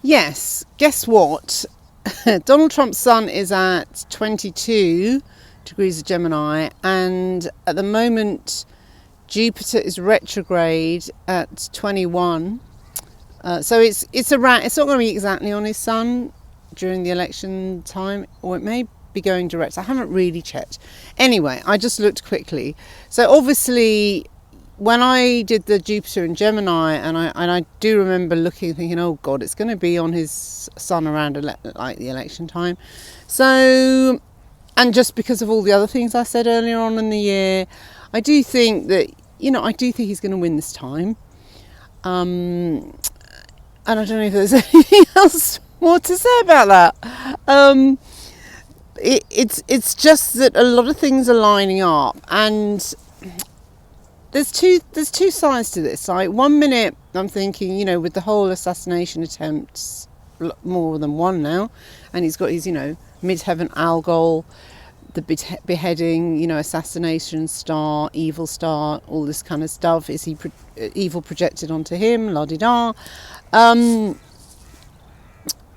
Yes, guess what? Donald Trump's sun is at 22 degrees of Gemini, and at the moment Jupiter is retrograde at 21. So it's around. It's not going to be exactly on his sun during the election time, or it may be going direct. I haven't really checked. Anyway, I just looked quickly. So obviously, when I did the Jupiter in Gemini, and I do remember looking, thinking, oh God, it's going to be on his sun around like the election time. So, and just because of all the other things I said earlier on in the year, I do think that he's going to win this time. And I don't know if there's anything else more to say about that. It's just that a lot of things are lining up, and there's two sides to this. Like, 1 minute I'm thinking, with the whole assassination attempts, more than one now, and he's got his, mid-heaven Algol, the beheading, assassination star, evil star, all this kind of stuff. Is he evil projected onto him? La-di-da.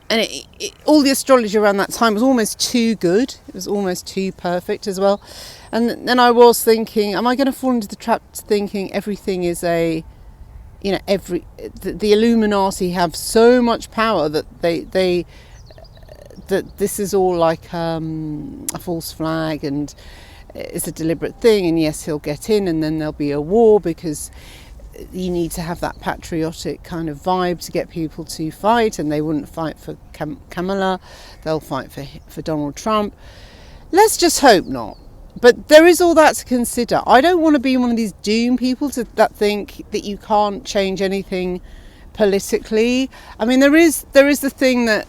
And all the astrology around that time was almost too good. It was almost too perfect as well. And then I was thinking, am I going to fall into the trap thinking everything is the Illuminati have so much power that that this is all like a false flag and it's a deliberate thing, and yes, he'll get in and then there'll be a war because you need to have that patriotic kind of vibe to get people to fight, and they wouldn't fight for Kamala, they'll fight for Donald Trump. Let's just hope not. But there is all that to consider. I don't want to be one of these doom people that think that you can't change anything politically. I mean, there is the thing that,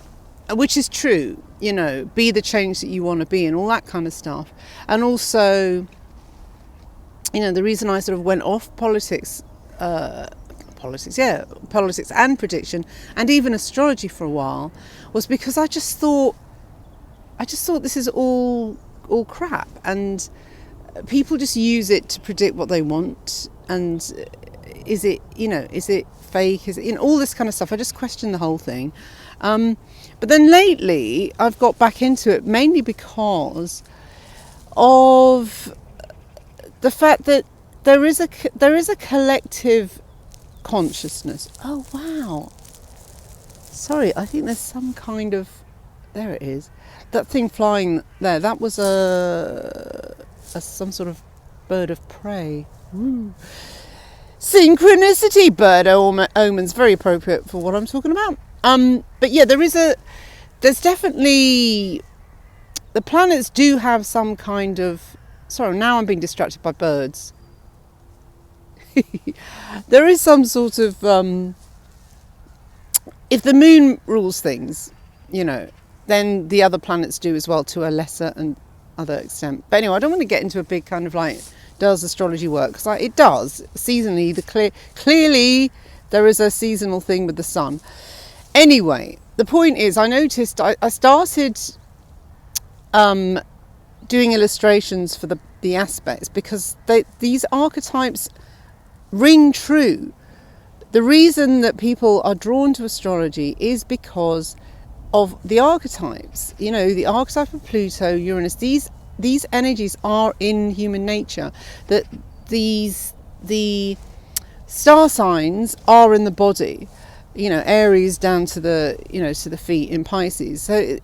which is true, be the change that you want to be and all that kind of stuff. And also, the reason I sort of went off politics and prediction and even astrology for a while was because I just thought this is all crap, and people just use it to predict what they want. And is it fake? Is it, all this kind of stuff? I just question the whole thing. But then lately I've got back into it mainly because of the fact that there is a collective consciousness. Oh wow! Sorry, I think there's some kind of, there it is. That thing flying there. That was some sort of bird of prey. Ooh. Synchronicity, bird omens, very appropriate for what I'm talking about. But yeah, there's definitely, the planets do have some kind of. Sorry, now I'm being distracted by birds. There is some sort of, if the moon rules things, then the other planets do as well, to a lesser and other extent. But anyway, I don't want to get into a big kind of like, does astrology work? Because it does. Seasonally, clearly there is a seasonal thing with the sun. Anyway, the point is, I noticed I started doing illustrations for the aspects because these archetypes ring true. The reason that people are drawn to astrology is because of the archetypes. The archetype of Pluto, Uranus, these energies are in human nature. That the star signs are in the body. Aries down to the to the feet in Pisces. So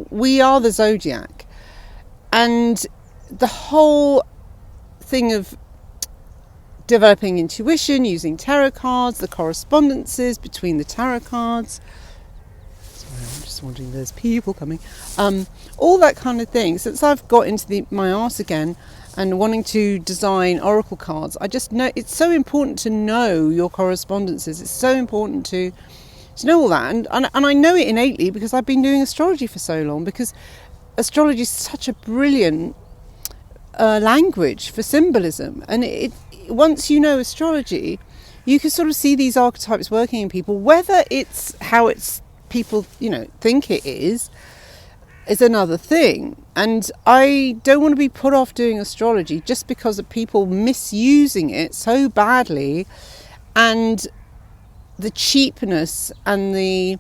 we are the zodiac, and the whole thing of developing intuition, using tarot cards, the correspondences between the tarot cards. Sorry, I'm just wondering, there's people coming. All that kind of thing. Since I've got into my art again and wanting to design oracle cards, I just know it's so important to know your correspondences. It's so important to know all that. And I know it innately because I've been doing astrology for so long, because astrology is such a brilliant language for symbolism. And once you know astrology, you can sort of see these archetypes working in people. Whether it's how it's people think it is another thing. And I don't want to be put off doing astrology just because of people misusing it so badly, and the cheapness and the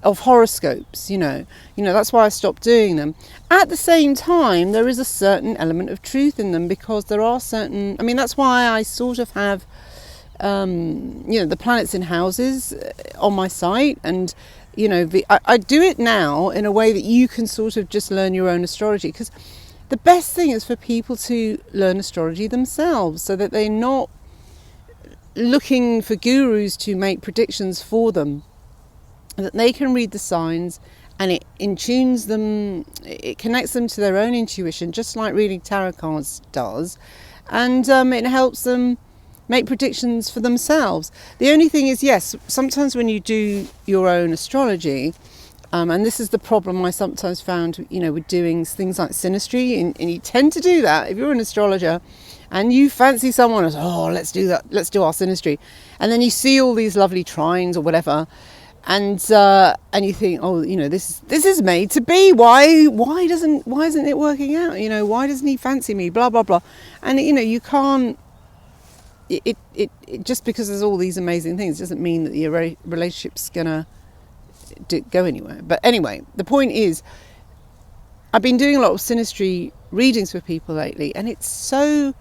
horoscopes, that's why I stopped doing them. At the same time, there is a certain element of truth in them, because there are certain, that's why I sort of have, the planets in houses on my site, and, I do it now in a way that you can sort of just learn your own astrology, because the best thing is for people to learn astrology themselves, so that they're not looking for gurus to make predictions for them, that they can read the signs, and it intunes them, it connects them to their own intuition, just like reading tarot cards does, and it helps them make predictions for themselves. The only thing is, yes, sometimes when you do your own astrology, and this is the problem I sometimes found, with doing things like synastry, and you tend to do that if you're an astrologer and you fancy someone as, let's do that, let's do our synastry, and then you see all these lovely trines or whatever, and you think, this is made to be. Why isn't it working out? Why doesn't he fancy me? Blah blah blah, and you can't. It just because there's all these amazing things doesn't mean that your relationship's gonna go anywhere. But anyway, the point is, I've been doing a lot of synastry readings with people lately, and it's so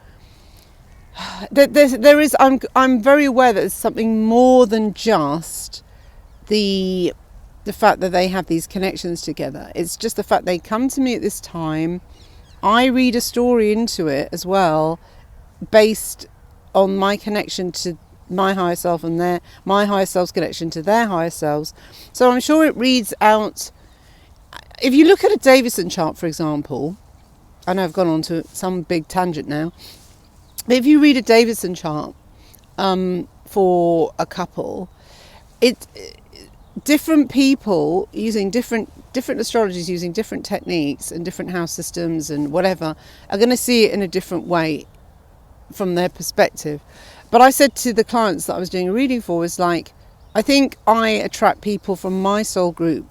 there is. I'm very aware that there's something more than just the fact that they have these connections together. It's just the fact they come to me at this time. I read a story into it as well, based on my connection to my higher self and my higher self's connection to their higher selves. So I'm sure it reads out. If you look at a Davison chart, for example, I know I've gone on to some big tangent now, but if you read a Davison chart for a couple, different people using different astrologers using different techniques and different house systems and whatever are going to see it in a different way from their perspective. But I said to the clients that I was doing a reading for, was like, I think I attract people from my soul group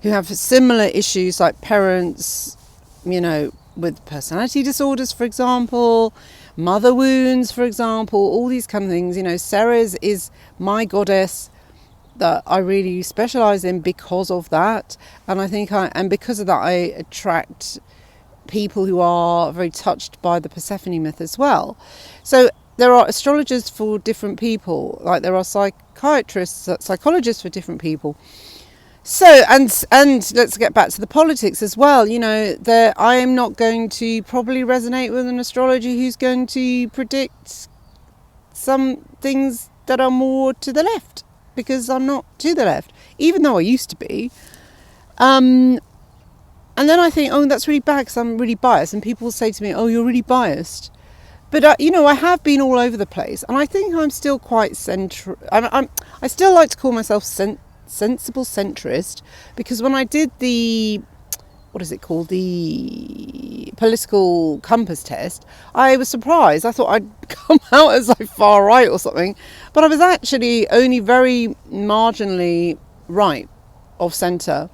who have similar issues, like parents, with personality disorders, for example, mother wounds, for example, all these kind of things. Ceres is my goddess that I really specialise in because of that, and I think because of that I attract people who are very touched by the Persephone myth as well. So there are astrologers for different people, like there are psychiatrists, psychologists for different people. So and let's get back to the politics as well. I am not going to probably resonate with an astrologer who's going to predict some things that are more to the left, because I'm not to the left, even though I used to be. And then I think, that's really bad because I'm really biased. And people will say to me, you're really biased. But, I have been all over the place. And I think I'm still quite I still like to call myself sensible centrist, because when I did the, the political compass test, I was surprised. I thought I'd come out as like far right or something. But I was actually only very marginally right of centre,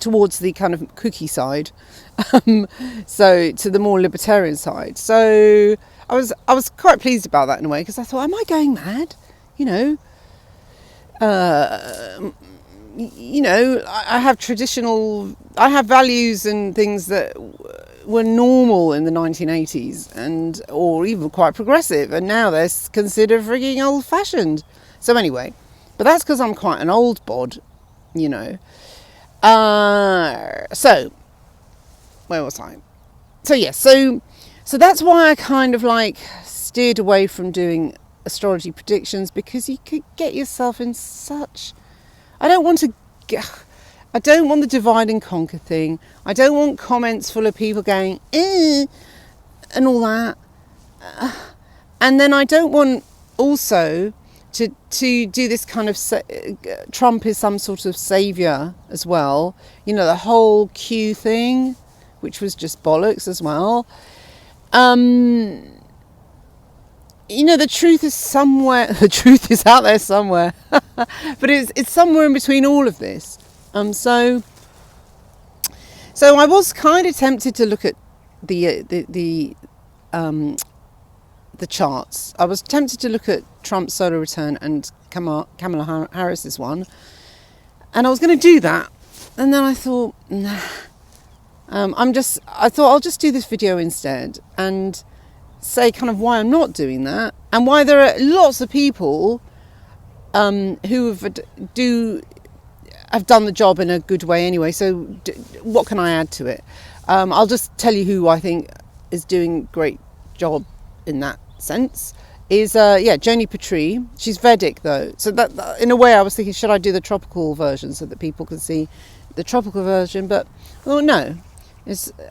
towards the kind of cookie side, so to the more libertarian side. So I was quite pleased about that in a way, because I thought, am I going mad? I have values and things that were normal in the 1980s or even quite progressive, and now they're considered frigging old-fashioned. So anyway, but that's because I'm quite an old bod, So where was I? So yes, so that's why I kind of like steered away from doing astrology predictions, because you could get yourself in such. I don't want the divide and conquer thing. I don't want comments full of people going and all that, and then I don't want also to do this kind of Trump is some sort of saviour as well. The whole Q thing, which was just bollocks as well. The truth is somewhere. The truth is out there somewhere, but it's somewhere in between all of this. So I was kind of tempted to look at the charts. I was tempted to look at Trump's solar return and Kamala Harris's one, And I was going to do that, and then I thought, nah. I thought I'll just do this video instead and say kind of why I'm not doing that, and why there are lots of people who have done the job in a good way anyway. So what can I add to it? I'll just tell you who I think is doing a great job in that sense. Is Joni Patry. She's Vedic though, so that in a way I was thinking, should I do the tropical version so that people can see the tropical version? But no,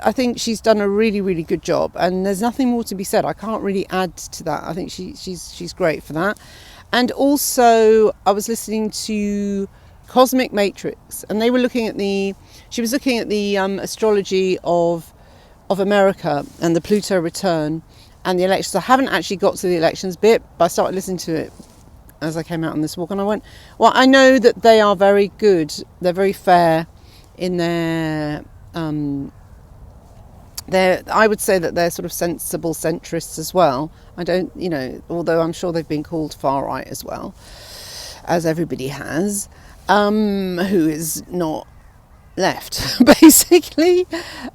I think she's done a really, really good job, and there's nothing more to be said. I can't really add to that. I think she's great for that. And also I was listening to Cosmic Matrix, and they were looking at she was looking at the astrology of America and the Pluto return and the elections. I haven't actually got to the elections bit, but I started listening to it as I came out on this walk, and I went, well, I know that they are very good. They're very fair in their I would say that they're sort of sensible centrists as well. I don't, although I'm sure they've been called far right as well, as everybody has, who is not left, basically.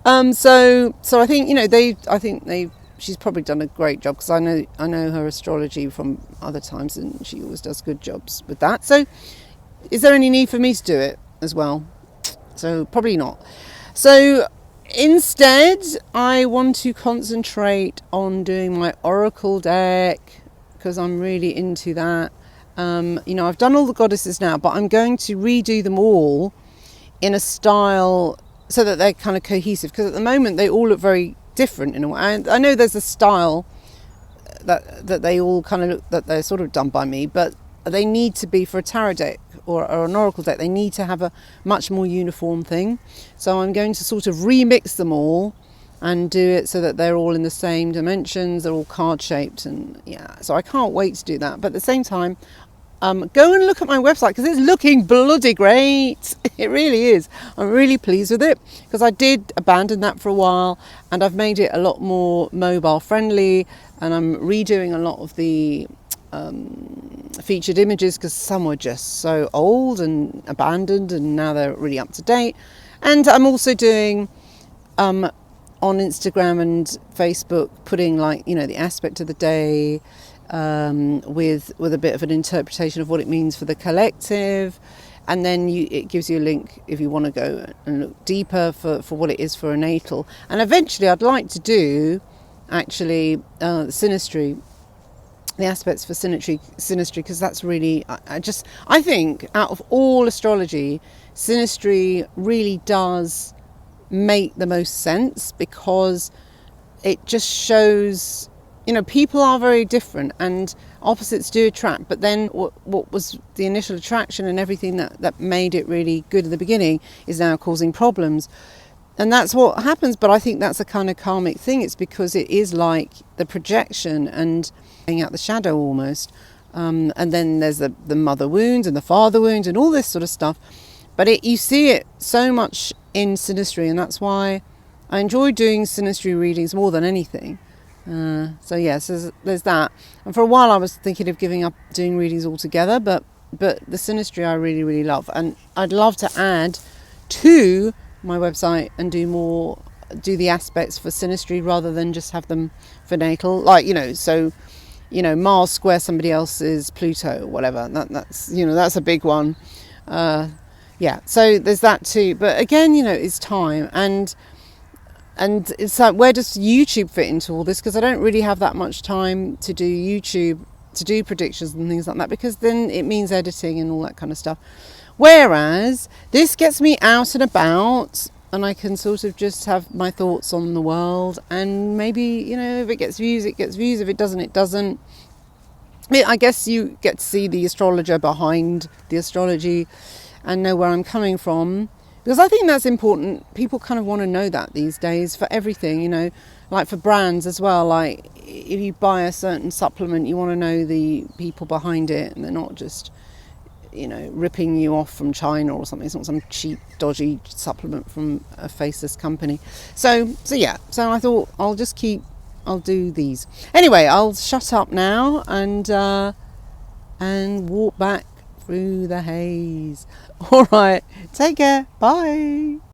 So I think she's probably done a great job, because I know her astrology from other times, and she always does good jobs with that. So is there any need for me to do it as well? So probably not. So instead, I want to concentrate on doing my oracle deck, because I'm really into that. I've done all the goddesses now, but I'm going to redo them all in a style so that they're kind of cohesive, because at the moment they all look very different in a way. I know there's a style that they all kind of look, that they're sort of done by me, but they need to be, for a tarot deck or an oracle deck, they need to have a much more uniform thing. So I'm going to sort of remix them all and do it so that they're all in the same dimensions, they're all card shaped, and so I can't wait to do that. But at the same time, go and look at my website, because it's looking bloody great. It really is. I'm really pleased with it, because I did abandon that for a while, and I've made it a lot more mobile friendly, and I'm redoing a lot of the featured images, because some were just so old and abandoned, and now they're really up to date. And I'm also doing on Instagram and Facebook, putting the aspect of the day, with a bit of an interpretation of what it means for the collective, and then it gives you a link if you want to go and look deeper for what it is for a natal. And eventually I'd like to do actually synastry, the aspects for synastry, because that's really, I think out of all astrology, synastry really does make the most sense, because it just shows, people are very different and opposites do attract, but then what was the initial attraction and everything that made it really good in the beginning is now causing problems. And that's what happens, but I think that's a kind of karmic thing. It's because it is like the projection and bringing out the shadow almost. And then there's the mother wound and the father wound and all this sort of stuff. But you see it so much in synastry, and that's why I enjoy doing synastry readings more than anything. So there's that. And for a while I was thinking of giving up doing readings altogether, but the synastry I really, really love. And I'd love to add to my website and do the aspects for synastry rather than just have them for natal, Mars square somebody else's Pluto or whatever. That's a big one. So there's that too. But again, it's time, and it's like, where does YouTube fit into all this? Because I don't really have that much time to do YouTube, to do predictions and things like that, because then it means editing and all that kind of stuff. Whereas this gets me out and about, and I can sort of just have my thoughts on the world, and maybe, if it gets views, it gets views. If it doesn't, it doesn't. I guess you get to see the astrologer behind the astrology and know where I'm coming from, because I think that's important. People kind of want to know that these days for everything, like for brands as well. Like if you buy a certain supplement, you want to know the people behind it, and they're not just ripping you off from China or something. It's not some cheap, dodgy supplement from a faceless company. So I thought I'll do these. Anyway, I'll shut up now and walk back through the haze. All right, take care. Bye.